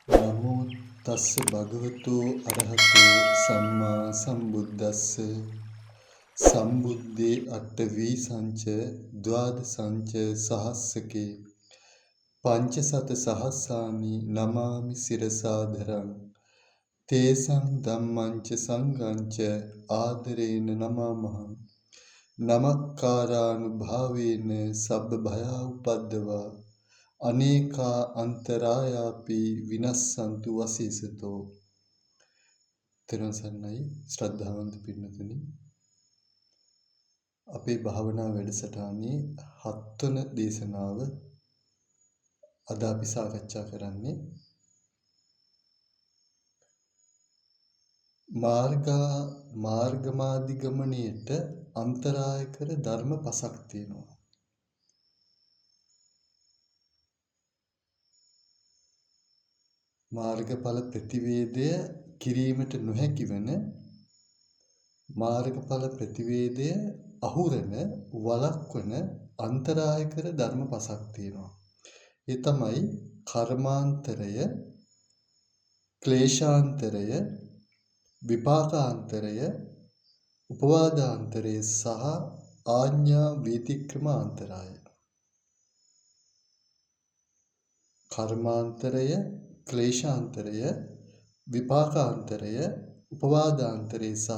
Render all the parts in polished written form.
නමෝ තස්ස භගවතු අරහතු සම්මා සම්බුද්දස්ස සම්බුද්දේ අට්ඨවි සංච ද්වාද සංච සහස්සකේ පංචසත සහස්සානි නමාමි සිරසාදරං තේසං ධම්මංච සංඝංච ආදරේන නමාමහං නමක්කාරානුභාවේන සබ්බ භයා උපද්දවා අනේකා අන්තරායාපි විනස්සන්තු වසීසතෝ. තෙරුවන් සරණයි ශ්‍රද්ධාවන්ත පින්නතුනි, අපේ භාවනා වැඩසටහනේ 7 වන දේශනාව අද අපි සාකච්ඡා කරන්නේ මාර්ගමාදිගමණයට අන්තරාය කර ධර්ම 5ක් තියෙනවා. මාර්ගඵල ප්‍රතිවේදය කිරීමට නොහැකි වන මාර්ගඵල ප්‍රතිවේදය අහුරන වළක්වන අන්තරාය කර ධර්ම 5ක් තියෙනවා. ඒ තමයි කර්මාන්තරය, ක්ලේශාන්තරය, විපාකාන්තරය, උපවාදාන්තරය සහ ආඥා වීතික්‍රමාන්තරය. කර්මාන්තරය, ක්ලේශාන්තරය, විපාකාන්තරය, උපවාදාන්තරය සහ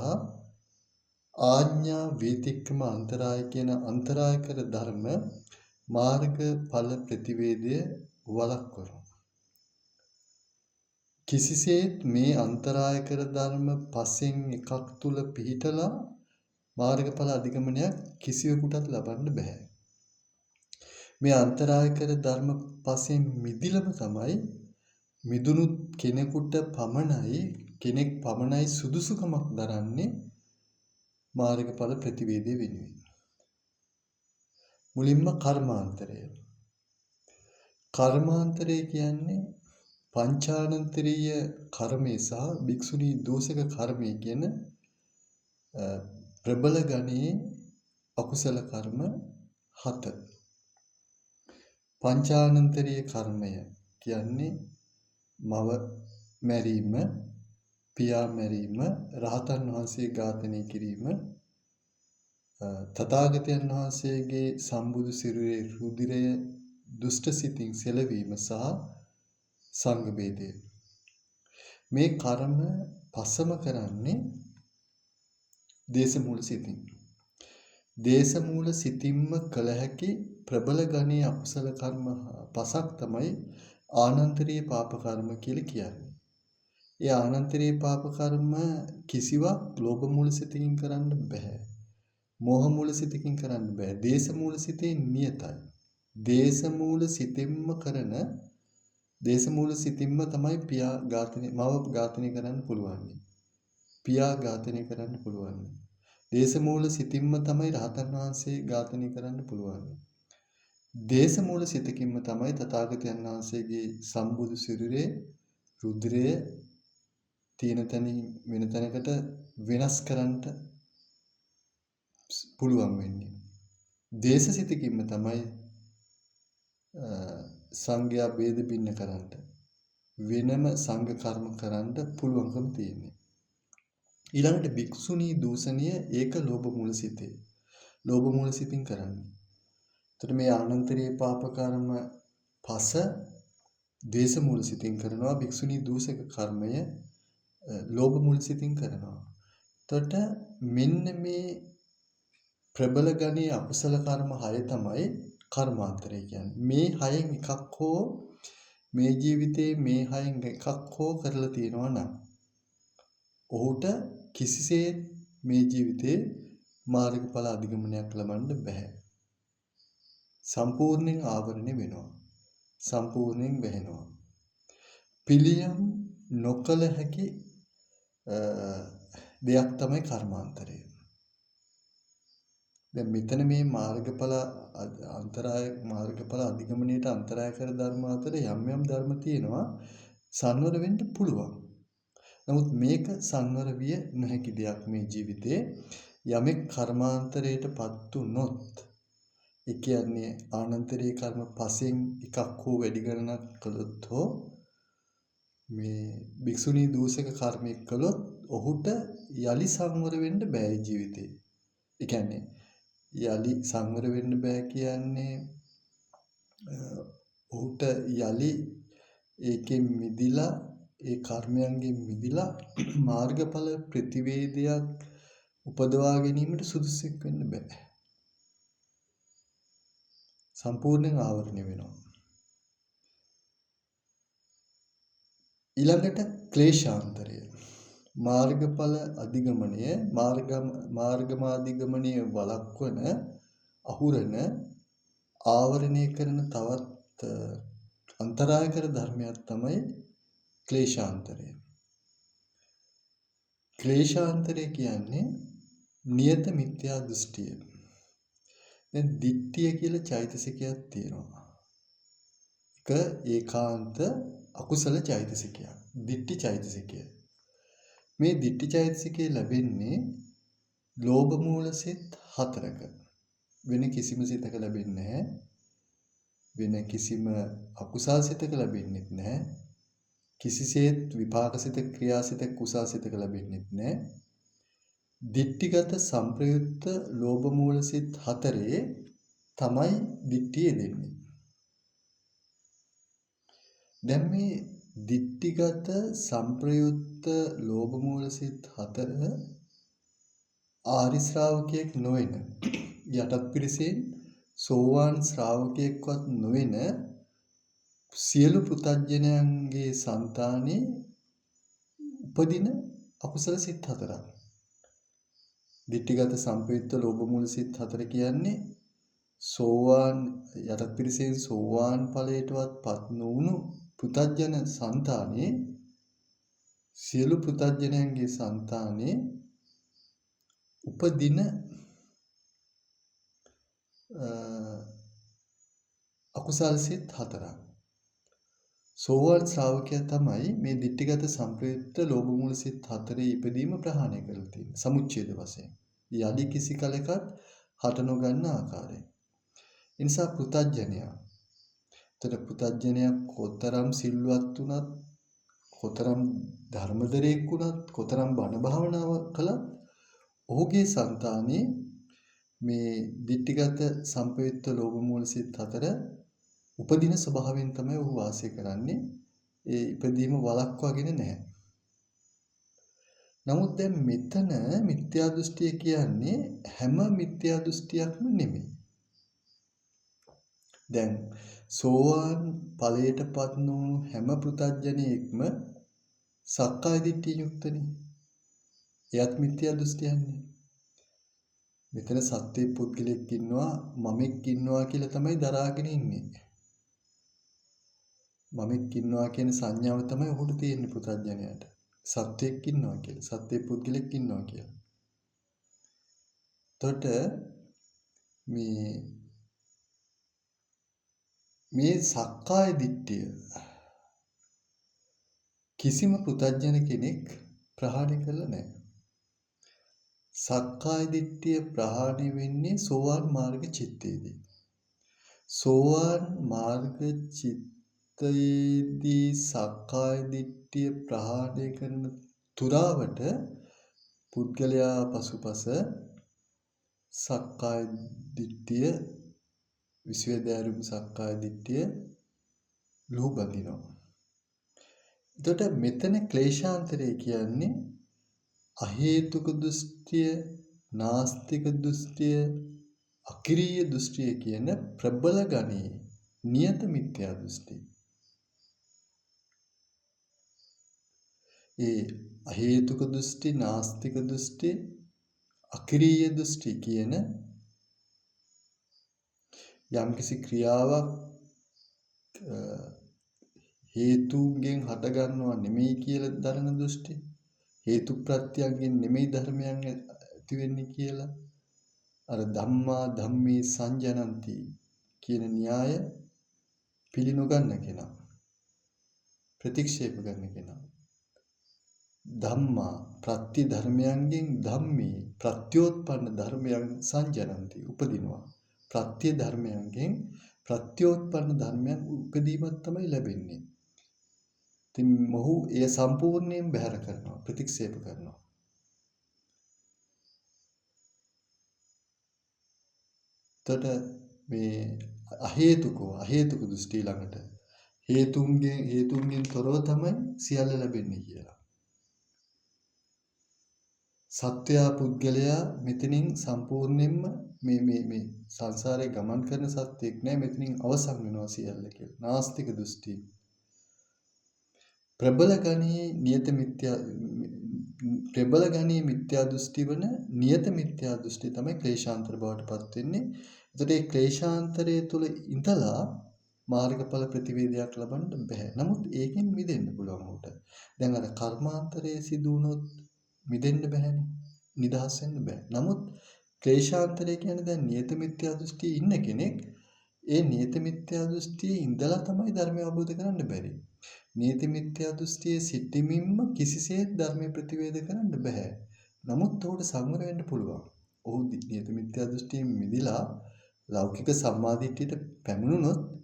ආඥා වීතික්‍රම අන්තරාය කියන අන්තරාය කර ධර්ම මාර්ගඵල ප්‍රතිවේදය වළක්වනවා. කිසිසේත් මේ අන්තරාය කර ධර්ම 5න් එකක් තුල පිහිටලා මාර්ගඵල අධිගමනයක් කිසිවෙකුටත් ලබන්න බෑ. මේ අන්තරාය කර ධර්ම 5න් මිදිලම තමයි මිදුණු කෙනෙකුට කෙනෙක් පමණයි සුදුසුකමක් දරන්නේ මාර්ගඵල ප්‍රතිවේදය වෙනුවෙන්. මුලින්ම කර්මාන්තරය. කර්මාන්තරය කියන්නේ පංචානන්තරීය කර්මය සහ භික්ෂුණී දෝෂක කර්මය කියන ප්‍රබල ගණයේ අකුසල කර්ම 7. පංචානන්තරීය කර්මය කියන්නේ මව මැරීම, පියා මැරීම, රහතන් වහන්සේ ඝාතනය කිරීම, තථාගතයන් වහන්සේගේ සම්බුදු සිරුරේ රුධිරය දුෂ්ට සිතින් සෙලවීම සහ සංඝ ભેදය. මේ කර්ම පසම කරන්නේ දේශමූල සිතින්. දේශමූල සිතින්ම කළ හැකි ප්‍රබල ගණයේ අකුසල කර්ම 5ක් තමයි ආනන්තරීය පාප කර්ම කියලා කියන්නේ. ඒ ආනන්තරීය පාප කර්ම කිසිවක් ලෝභ මූල සිතකින් කරන්න බෑ. මෝහ මූල සිතකින් කරන්න බෑ. දේශ මූල සිතේ නියතයි. දේශ මූල සිතින්ම තමයි පියා ඝාතනය, මව ඝාතනය කරන්න පුළුවන්. පියා ඝාතනය කරන්න පුළුවන්. දේශ මූල සිතින්ම තමයි රහතන් වහන්සේ ඝාතනය කරන්න පුළුවන්. දේශ මූල සිතකින්ම තමයි තථාගතයන් වහන්සේගේ සම්බුදු සිරුරේ රුධිරය තියෙන තැනින් වෙන තැනකට වෙනස් කරන්න පුළුවන් වෙන්නේ. දේශ සිතකින්ම තමයි සංඝයා ભેද බින්න කරන්න, වෙනම සංඝ කර්ම කරන්න පුළුවන්කම තියෙන්නේ. ඊළඟට භික්ෂුණී දූෂණය ඒක ලෝභ මූල සිතේ. ලෝභ මූල සිතින් කරන්නේ. එතකොට මේ ආනන්තරීය පාප කර්ම 5 ද්වේෂ මූල සිතින් කරනවා, භික්ෂුණී දූෂක කර්මය ලෝභ මූල සිතින් කරනවා. එතකොට මෙන්න මේ ප්‍රබල ගණයේ අකුසල කර්ම 6 තමයි කර්මාන්තරය කියන්නේ. මේ 6න් එකක් හෝ මේ ජීවිතේ මේ 6න් එකක් හෝ කරලා තියෙනවා නම් ඔහුට කිසිසේත් මේ ජීවිතේ මාර්ගඵල අධිගමනයක් ලබන්න බෑ. සම්පූර්ණයෙන් ආවරණය වෙනවා. සම්පූර්ණයෙන් වැහෙනවා. පිළියම් නොකල හැකි දෙයක් තමයි කර්මාන්තරය. දැන් මෙතන මේ මාර්ගඵල අධිගමනයට අන්තරාය කර ධර්ම අතර යම් ධර්ම තියෙනවා සංවර වෙන්න පුළුවන්. නමුත් මේක සංවර විය නොහැකි දෙයක් මේ ජීවිතේ. යමෙක් කර්මාන්තරයටපත් වුනොත්, ඒ කියන්නේ ආනන්තරීය කර්ම 5න් එකක් හෝ වැඩි ගණනක් කළොත් හෝ මේ භික්ෂුණී දූෂක කර්මයක් කළොත් ඔහුට යලි සංවර වෙන්න බෑ ජීවිතේ. ඒ කියන්නේ යලි සංවර වෙන්න බෑ කියන්නේ ඔහුට යලි ඒකෙන් මිදිලා ඒ කර්මයන්ගෙන් මිදිලා මාර්ගඵල ප්‍රතිවේදයක් උපදවා ගැනීමට සුදුසුෙක් වෙන්න බෑ. සම්පූර්ණයෙන් ආවරණය වෙනවා. ඊළඟට ක්ලේශාන්තරය. මාර්ගඵල අධිගමනය මාර්ගමාධිගමනය වළක්වන අහුරන ආවරණය කරන තවත් අන්තරායකර ධර්මයක් තමයි ක්ලේශාන්තරය. ක්ලේශාන්තරය කියන්නේ නියත මිත්‍යා දෘෂ්ටිය. දැන් දිට්ඨිය කියලා චෛතසිකයක් තියෙනවා. එක ඒකාන්ත අකුසල චෛතසිකයක්. දිට්ඨි චෛතසිකය. මේ දිට්ඨි චෛතසිකය ලැබෙන්නේ ලෝභ මූල සිත් 4ක. වෙන කිසිම සිතක ලැබෙන්නේ නැහැ. වෙන කිසිම අකුසල් සිතක ලැබෙන්නේ නැහැ. කිසිසේත් විපාක සිත ක්‍රියා සිත කුසල් සිතක ලැබෙන්නේ නැහැ. දිට්ඨිගත සංප්‍රයුක්ත ලෝභ මූල සිත් 4 තමයි දිට්ඨිය දෙන්නේ. දැන් මේ දිට්ඨිගත සංප්‍රයුක්ත ලෝභ මූල සිත් 4 ආරි ශ්‍රාවකයෙක් නොවන යටත් පිරිසෙන් සෝවාන් ශ්‍රාවකයෙක්වත් නොවන සියලු පෘථග්ජනයන්ගේ సంతානේ උපදින අකුසල සිත් 4ක්. දිට්ඨිගත සංප්‍රයුක්ත ලෝභ මූල සිත් 4 කියන්නේ සෝවාන් යටත් පිරිසෙන් සෝවාන් ඵලයටවත් පත් නොවුණු පෘථග්ජන సంతානේ සියලු පෘථග්ජනයන්ගේ సంతානේ උපදින අකුසල් සිත් 4ක්. සෝවාන් ශ්‍රාවකයා තමයි මේ දිට්ඨිගත සංප්‍රයුක්ත ලෝභ මූල සිත් 4 ඉපදීම ප්‍රහාණය කරලා තියෙන්නේ සමුච්ඡේද වශයෙන්. යලි කිසි කලකට හට නොගන්න ආකාරයෙන්. ඒ නිසා පෘථග්ජනයා. ඒතර පෘථග්ජනයා කොතරම් සිල්වත් වුණත්, කොතරම් ධර්මදරයෙක් වුණත්, කොතරම් බණ භාවනාව කළත් ඔහුගේ సంతානේ මේ දිට්ඨිගත සංප්‍රයුක්ත ලෝභ මූල සිත් 4 උපදින ස්වභාවයෙන් තමයි ඔහු වාසය කරන්නේ. ඒ ඉපදීම වළක්වාගෙන නැහැ. නමුත් දැන් මෙතන මිත්‍යා දෘෂ්ටිය කියන්නේ හැම මිත්‍යා දෘෂ්ටියක්ම නෙමෙයි. දැන් සෝවාන් ඵලයටපත් නොවුණු හැම පෘථග්ජනයෙක්ම සක්කාය දිට්ඨිය යුක්තනේ. එයත් මිත්‍යා දෘෂ්ටියන්නේ. මෙතන සත්‍ය පුද්ගලෙක් ඉන්නවා මමෙක් ඉන්නවා කියලා තමයි දරාගෙන ඉන්නේ. මමෙක් ඉන්නවා කියන සංඥාව තමයි ඔහුට තියෙන්නේ පුතඥයාට. සත්‍යයක් ඉන්නවා කියලා. සත්‍ය පුද්ගලෙක් ඉන්නවා කියලා. එතකොට මේ සක්කාය දිට්ඨිය කිසිම පුතඥ කෙනෙක් ප්‍රහාණය කළා නැහැ. සක්කාය දිට්ඨිය ප්‍රහාණය වෙන්නේ සෝවාන් මාර්ග චිත්තයේදී. සෝවාන් මාර්ග චිත්තයේදී සක්කාය දිට්ඨිය ප්‍රහාණය කරන තුරාවට පුද්ගලයා පසුපස සක්කාය දිට්ඨිය විශ්වදෑරුම් සක්කාය දිට්ඨිය ලෝබදිනවා. එතකොට මෙතන ක්ලේශාන්තරය කියන්නේ අහේතුක දෘෂ්ටිය, නාස්තික දෘෂ්ටිය, අකිරිය දෘෂ්ටිය කියන ප්‍රබල ගණයේ නියත මිත්‍යා දෘෂ්ටි. ඒ අහේතුක දෘෂ්ටි, නාස්තික දෘෂ්ටි, අකිරිය දෘෂ්ටි කියන යම්කිසි ක්‍රියාවක් හේතුන්ගෙන් හටගන්නවා නෙමෙයි කියලා දරන දෘෂ්ටි. හේතු ප්‍රත්‍යයෙන් නෙමෙයි ධර්මයන් ඇති වෙන්නේ කියලා අර ධම්මා ධම්මේ සංජනಂತಿ කියන න්‍යාය පිළිනොගන්න කෙනා ප්‍රතික්ෂේප කරන කෙනා ධම්මා ප්‍රත්‍ය ධර්මයන්ගෙන් ධම්මේ ප්‍රත්‍යෝත්පන්න ධර්මයන් සංජනಂತಿ උපදිනවා ප්‍රත්‍ය ධර්මයන්ගෙන් ප්‍රත්‍යෝත්පන්න ධර්මයන් උපදීමක් තමයි ලැබෙන්නේ ඉතින් මොහු එය සම්පූර්ණයෙන් බැහැර කරනවා, ප්‍රතික්ෂේප කරනවා. එතකොට මේ අහේතුක දෘෂ්ටි ළඟට හේතුන්ගෙන් තොරව තමයි සියල්ල ලැබෙන්නේ කියලා. සත්වයා පුද්ගලයා මෙතනින් සම්පූර්ණයෙන්ම මේ සංසාරේ ගමන් කරන සත්වෙක් නෑ, මෙතනින් අවසන් වෙනවා සියල්ල කියලා. නාස්තික දෘෂ්ටි. ප්‍රබල ගණයේ මිත්‍යා දෘෂ්ටි වන නියත මිත්‍යා දෘෂ්ටි තමයි ක්ලේශාන්තර බවට පත් වෙන්නේ. එතකොට මේ ක්ලේශාන්තරය තුල ඉඳලා මාර්ගඵල ප්‍රතිවේදයක් ලබන්න බෑ. නමුත් ඒකෙන් මිදෙන්න පුළුවන් උට. දැන් අර කර්මාන්තරයේ සිදු වුණොත් මිදෙන්න බෑනේ. නිදහස් වෙන්න බෑ. නමුත් ක්ලේශාන්තරය කියන්නේ දැන් නියත මිත්‍යා දෘෂ්ටියේ ඉන්න කෙනෙක් ඒ නියත මිත්‍යා දෘෂ්ටියේ ඉඳලා තමයි ධර්මය අවබෝධ කරන්න බැරි. නියත මිත්‍යා දෘෂ්ටියේ සිටීමින්ම කිසිසේත් ධර්මය ප්‍රතිවේද කරන්න බෑ. නමුත් ඔහුට සංවර වෙන්න පුළුවන්. ඔහු නියත මිත්‍යා දෘෂ්ටියෙන් මිදිලා ලෞකික සම්මාදිට්ඨියට පැමිණුණොත්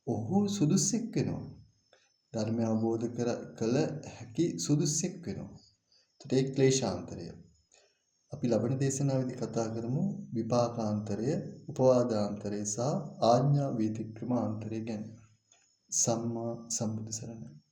ඔහු සුදුස්සෙක් වෙනවා. ධර්මය අවබෝධ කළ හැකි සුදුස්සෙක් වෙනවා. ඒ ක්ලේශාන්තරය. අපි ලබන දේශනාවේදී කතා කරමු විපාකාන්තරය, උපවාදාන්තරය සහ ආඥා වීතික්‍රමාන්තරය ගැන. සම්මා සම්බුදු සරණයි.